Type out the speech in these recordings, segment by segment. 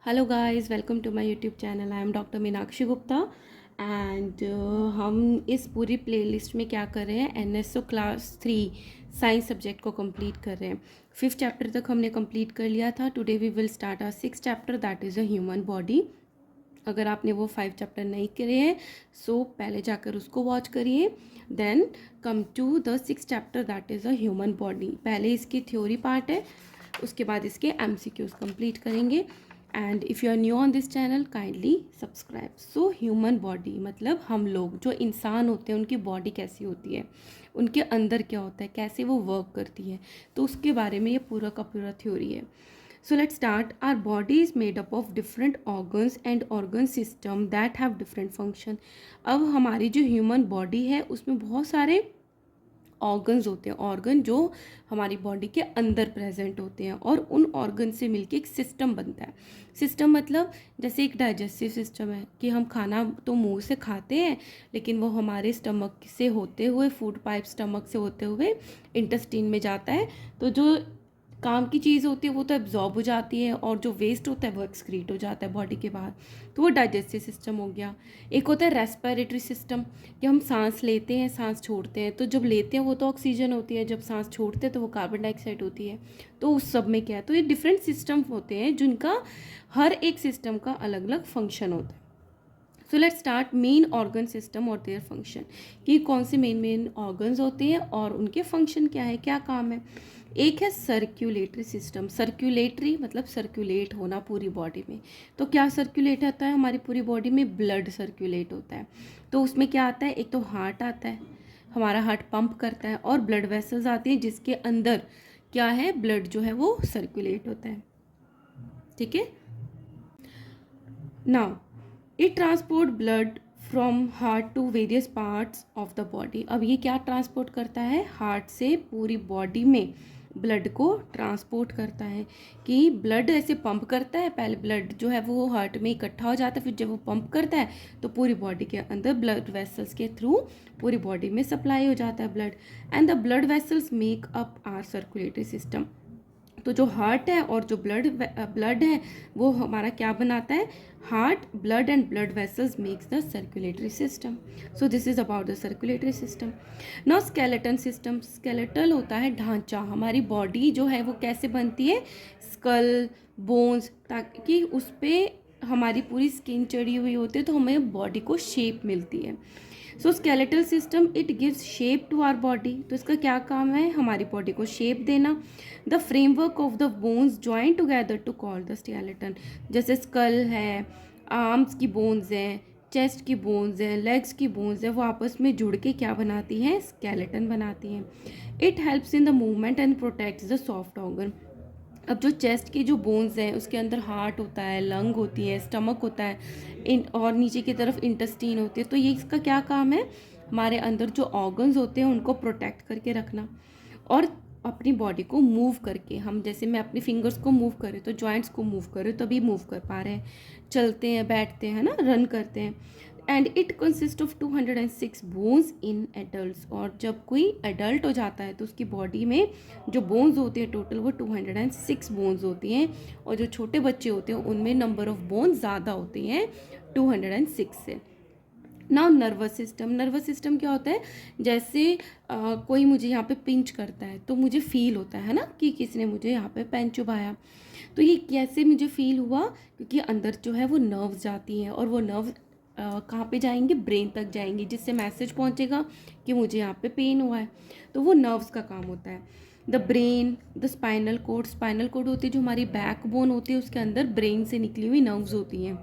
Hello guys, welcome to my YouTube channel. I am doctor Meenakshi Gupta and हम इस पूरी playlist में क्या कर रहे हैं, एनएसओ क्लास 3 साइंस सब्जेक्ट को कंप्लीट कर रहे हैं। 5th चैप्टर तक हमने कंप्लीट कर लिया था। Today we will start our 6th chapter, that is a human body. अगर आपने वो 5 चैप्टर नहीं करे हैं सो पहले जाकर उसको वॉच करिए, then come to the 6th chapter, that is a human body. पहले इसकी थ्योरी पार्ट है, उसके बाद इसके एमसीक्यूज कंप्लीट करेंगे। And if you are new on this channel kindly subscribe. So human body मतलब हम लोग जो इंसान होते हैं उनकी बॉडी कैसी होती है, उनके अंदर क्या होता है, कैसे वो वर्क करती है, तो उसके बारे में ये पूरा का पूरा थ्योरी है। So let's start. Our body is made up of different organs and organ system that have different function. अब हमारी जो ह्यूमन बॉडी है उसमें बहुत सारे ऑर्गन्स होते हैं, ऑर्गन जो हमारी बॉडी के अंदर प्रेजेंट होते हैं और उन ऑर्गन से मिलके एक सिस्टम बनता है। सिस्टम मतलब जैसे एक डाइजेस्टिव सिस्टम है कि हम खाना तो मुंह से खाते हैं लेकिन वो हमारे स्टमक से होते हुए, फूड पाइप स्टमक से होते हुए इंटेस्टाइन में जाता है। तो जो काम की चीज़ होती है वो तो एब्जॉर्ब हो जाती है और जो वेस्ट होता है वो एक्सक्रीट हो जाता है बॉडी के बाहर। तो वो डाइजेस्टिव सिस्टम हो गया। एक होता है रेस्पिरेटरी सिस्टम कि हम सांस लेते हैं, सांस छोड़ते हैं। तो जब लेते हैं वो तो ऑक्सीजन होती है, जब सांस छोड़ते हैं तो वो कार्बन डाइऑक्साइड होती है। तो उस सब में क्या है, तो ये डिफरेंट सिस्टम होते हैं जिनका हर एक सिस्टम का अलग अलग फंक्शन होता है। So let start main organ system और देयर फंक्शन, कि कौन से मेन ऑर्गन्स होते हैं और उनके फंक्शन क्या है, क्या काम है। एक है सर्कुलेटरी सिस्टम। सर्कुलेटरी मतलब सर्कुलेट होना पूरी बॉडी में। तो क्या सर्कुलेट होता है हमारी पूरी बॉडी में, ब्लड सर्कुलेट होता है। तो उसमें क्या आता है, एक तो हार्ट आता है, हमारा हार्ट पंप करता है, और ब्लड वेसल्स आती हैं जिसके अंदर क्या है, ब्लड जो है वो सर्कुलेट होता है। ठीक है। Now it transport blood from heart to various parts of the body. अब ये क्या ट्रांसपोर्ट करता है, हार्ट से पूरी बॉडी में ब्लड को ट्रांसपोर्ट करता है। कि ब्लड ऐसे पंप करता है, पहले ब्लड जो है वो हार्ट में इकट्ठा हो जाता है, फिर जब वो पंप करता है तो पूरी बॉडी के अंदर ब्लड वेसल्स के थ्रू पूरी बॉडी में सप्लाई हो जाता है blood. And the blood vessels make up our circulatory system. तो जो हार्ट है और जो ब्लड है वो हमारा क्या बनाता है, heart, blood and blood vessels makes the circulatory system. So this is about the circulatory system. Now skeleton system. Skeletal होता है ढांचा। हमारी बॉडी जो है वो कैसे बनती है, स्कल, बोन्स, ताकि उस पर हमारी पूरी स्किन चढ़ी हुई होती है तो हमें बॉडी को शेप मिलती है। So skeletal system it gives shape to our body. तो इसका क्या काम है, हमारी बॉडी को शेप देना। The framework of the bones join together to call the skeleton. जैसे स्कल है, आर्म्स की बोन्स हैं, चेस्ट की बोन्स हैं, लेग्स की बोन्स हैं, वो आपस में जुड़ के क्या बनाती हैं, स्केलेटन बनाती हैं। It helps in the movement and protects the soft organ. अब जो चेस्ट की जो बोन्स हैं उसके अंदर हार्ट होता है, लंग होती है, स्टमक होता है, और नीचे की तरफ इंटेस्टाइन होती है। तो ये इसका क्या काम है, हमारे अंदर जो ऑर्गन्स होते हैं उनको प्रोटेक्ट करके रखना। और अपनी बॉडी को मूव करके, हम जैसे मैं अपनी फिंगर्स को मूव करें तो जॉइंट्स को मूव करें तभी मूव कर पा रहे हैं, चलते हैं, बैठते हैं ना, रन करते हैं। And it consist of 206 bones in adults. और जब कोई एडल्ट हो जाता है तो उसकी बॉडी में जो बोन्स होती है टोटल वो 206 बोन्स होती हैं, और जो छोटे बच्चे होते हैं उनमें नंबर ऑफ बोन्स ज़्यादा होती हैं 206 से। Now nervous system. Nervous system क्या होता है, जैसे कोई मुझे यहाँ पे पिंच करता है तो मुझे फील होता है ना कि किसने मुझे यहाँ पे पेन चुभाया। तो ये कैसे मुझे फील हुआ, क्योंकि अंदर जो है वो नर्व्स जाती हैं और वो नर्व कहाँ पे जाएंगे, ब्रेन तक जाएंगे, जिससे मैसेज पहुँचेगा कि मुझे यहाँ पे पेन हुआ है। तो वो नर्व्स का काम होता है। The brain, the spinal cord. Spinal cord होती है जो हमारी बैक बोन होती है, उसके अंदर ब्रेन से निकली हुई नर्व्स होती हैं,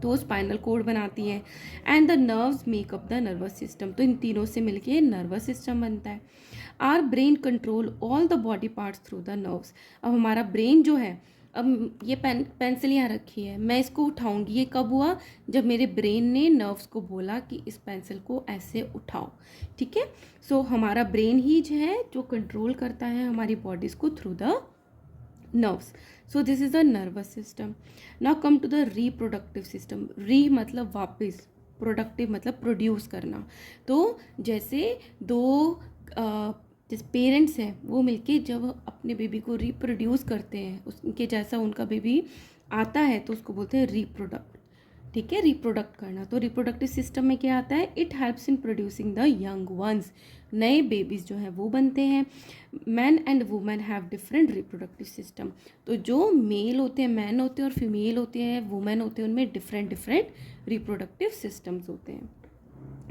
तो वो स्पाइनल कोड बनाती हैं। And the nerves make up the nervous system. तो इन तीनों से मिलके नर्वस सिस्टम बनता है। Our brain control all the body parts through the nerves. अब हमारा ब्रेन जो है, अब ये पेंसिल यहाँ रखी है, मैं इसको उठाऊंगी, ये कब हुआ, जब मेरे ब्रेन ने नर्व्स को बोला कि इस पेंसिल को ऐसे उठाओ। ठीक है। सो हमारा ब्रेन ही जो है जो कंट्रोल करता है हमारी बॉडीज को through the nerves. So this is the nervous system. Now come to the reproductive system. re मतलब वापस, प्रोडक्टिव मतलब प्रोड्यूस करना। तो जैसे दो जैसे पेरेंट्स हैं वो मिलके जब अपने बेबी को रिप्रोड्यूस करते हैं, उनके जैसा उनका बेबी आता है तो उसको बोलते हैं रिप्रोडक्ट। ठीक है, रिप्रोडक्ट करना। तो रिप्रोडक्टिव सिस्टम में क्या आता है, it helps in producing the young ones, नए बेबीज जो हैं वो बनते हैं। Man and women have different reproductive system. तो जो मेल होते हैं, मैन होते हैं, और फीमेल होते हैं, वुमेन होते हैं, उनमें डिफरेंट डिफरेंट रिप्रोडक्टिव सिस्टम्स होते हैं।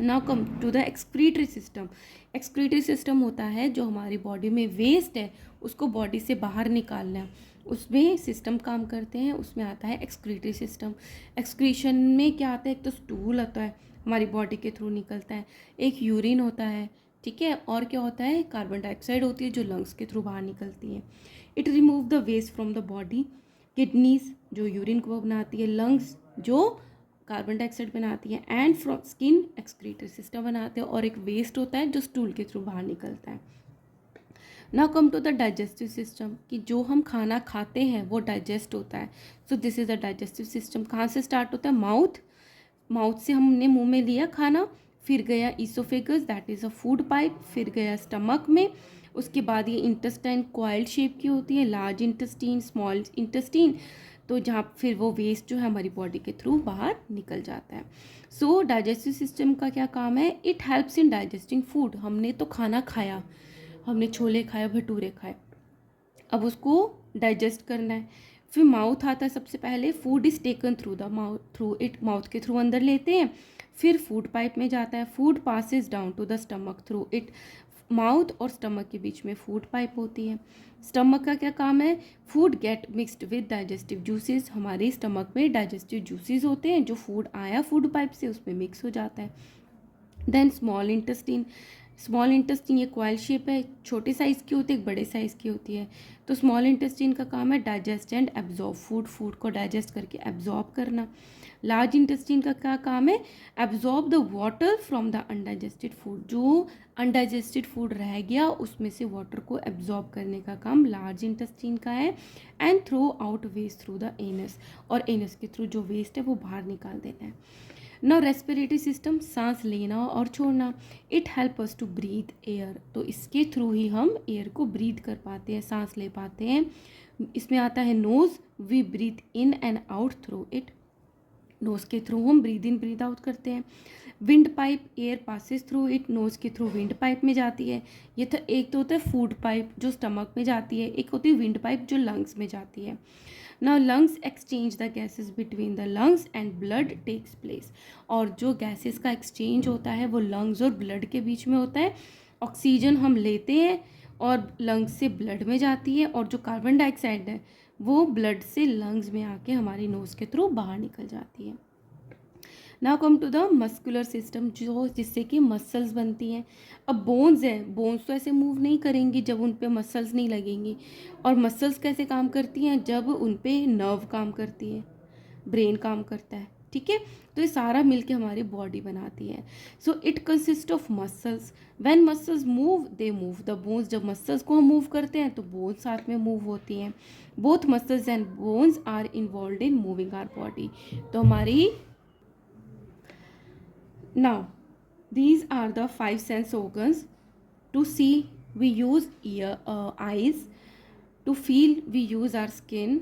Now come to the excretory system. Excretory system होता है जो हमारी बॉडी में वेस्ट है उसको बॉडी से बाहर निकालना है, उसमें सिस्टम काम करते हैं। उसमें आता है एक्सक्रीटरी सिस्टम। एक्सक्रीशन में क्या आता है, एक तो स्टूल आता है हमारी बॉडी के थ्रू निकलता है, एक यूरिन होता है, ठीक है, और क्या होता है, कार्बन डाइऑक्साइड होती है जो लंग्स के थ्रू बाहर निकलती है। It remove the waste from the body. Kidneys जो यूरिन को बनाती है, लंग्स जो कार्बन डाइऑक्साइड बनाती है, and from skin excretory system बनाते हैं, और एक वेस्ट होता है जो स्टूल के थ्रू बाहर निकलता है। Now come to the digestive system, कि जो हम खाना खाते हैं वो डाइजेस्ट होता है। So this is the digestive system. कहाँ से स्टार्ट होता है, माउथ, माउथ से हमने मुंह में लिया खाना, फिर गया oesophagus, that is a food pipe, फिर गया स्टमक में, उसके बाद ये इंटेस्टाइन कॉइल्ड शेप की होती है, लार्ज इंटेस्टीन, स्मॉल इंटेस्टीन, तो जहाँ फिर वो वेस्ट जो है हमारी बॉडी के थ्रू बाहर निकल जाता है। सो डाइजेस्टिव सिस्टम का क्या काम है, it helps in digesting food. हमने तो खाना खाया, हमने छोले खाए, भटूरे खाए, अब उसको डाइजेस्ट करना है। फिर माउथ आता है सबसे पहले, food is taken through the mouth, through it, mouth के थ्रू अंदर लेते हैं, फिर फूड पाइप में जाता है, food passes down to the stomach through it. Mouth और स्टमक के बीच में फूड पाइप होती है। स्टमक का क्या काम है, food get mixed with digestive juices. हमारे स्टमक में डाइजेस्टिव जूसेस होते हैं, जो फूड आया फूड पाइप से उसमें मिक्स हो जाता है। Then small intestine, small intestine ये कॉइल शेप है, छोटे साइज़ की होती है, एक बड़े साइज़ की होती है। तो स्मॉल इंटेस्टीन का काम है digest and absorb food, food को डाइजेस्ट करके एब्जॉर्ब करना। लार्ज इंटेस्टीन का क्या काम है, absorb the water from the undigested food, जो अनडाइजेस्टेड फूड रह गया उसमें से वाटर को एब्जॉर्ब करने का काम लार्ज इंटेस्टीन का है। And throw out waste through the anus, और एनस के थ्रू जो वेस्ट है वो बाहर निकाल देना है। ना रेस्पिरेटरी सिस्टम, सांस लेना और छोड़ना, it help us to breathe air, तो इसके थ्रू ही हम एयर को ब्रीथ कर पाते हैं, सांस ले पाते हैं। इसमें आता है nose, we breathe in and out through it, nose के थ्रू हम ब्रीथ इन ब्रीथ आउट करते हैं। Wind pipe, air passes through it, nose के थ्रू विंड पाइप में जाती है। ये तो एक तो होता है फूड पाइप जो स्टमक में जाती है, एक होती है विंड पाइप जो लंग्स में जाती है। Now lungs exchange the gases between the lungs and blood takes place, और जो गैसेस का एक्सचेंज होता है वो लंग्स और ब्लड के बीच में होता है। ऑक्सीजन हम लेते हैं और लंग्स से ब्लड में जाती है, और जो कार्बन डाइऑक्साइड है वो ब्लड से लंग्स में आके हमारी नोज़ के थ्रू बाहर निकल जाती है। Now come to the muscular system, जो जिससे कि मसल्स बनती हैं। अब बोन्स है, बोन्स तो ऐसे मूव नहीं करेंगी जब उन पे मसल्स नहीं लगेंगी, और मसल्स कैसे काम करती हैं, जब उन पे नर्व काम करती है, ब्रेन काम करता है, ठीक है। तो ये सारा मिलके हमारी बॉडी बनाती है। So it consist of muscles, when muscles move they move the bones, जब मसल्स को हम मूव करते हैं तो बोन्स साथ में मूव होती हैं। Both muscles and bones are involve in moving our body. तो हमारी now these are the five sense organs. To see we use eyes, to feel we use our skin,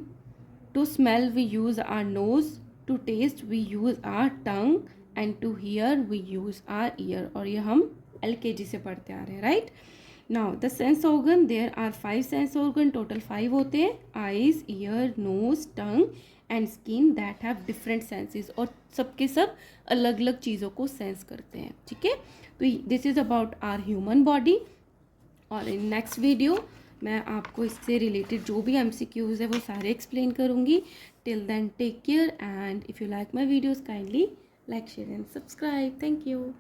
to smell we use our nose, to taste we use our tongue, and to hear we use our ear। और ये हम LKG से पढ़ते आ रहे हैं, right. Now the sense organ, there are 5 sense organ, total 5 होते हैं, eyes, ear, nose, tongue and skin, that have different senses, और सबके सब अलग अलग चीज़ों को सेंस करते हैं, ठीक है। तो this is about our human body, और इन नेक्स्ट वीडियो मैं आपको इससे रिलेटेड जो भी MCQs है वो सारे एक्सप्लेन करूँगी। Till then take care, and if you like my videos kindly like, share and subscribe. Thank you.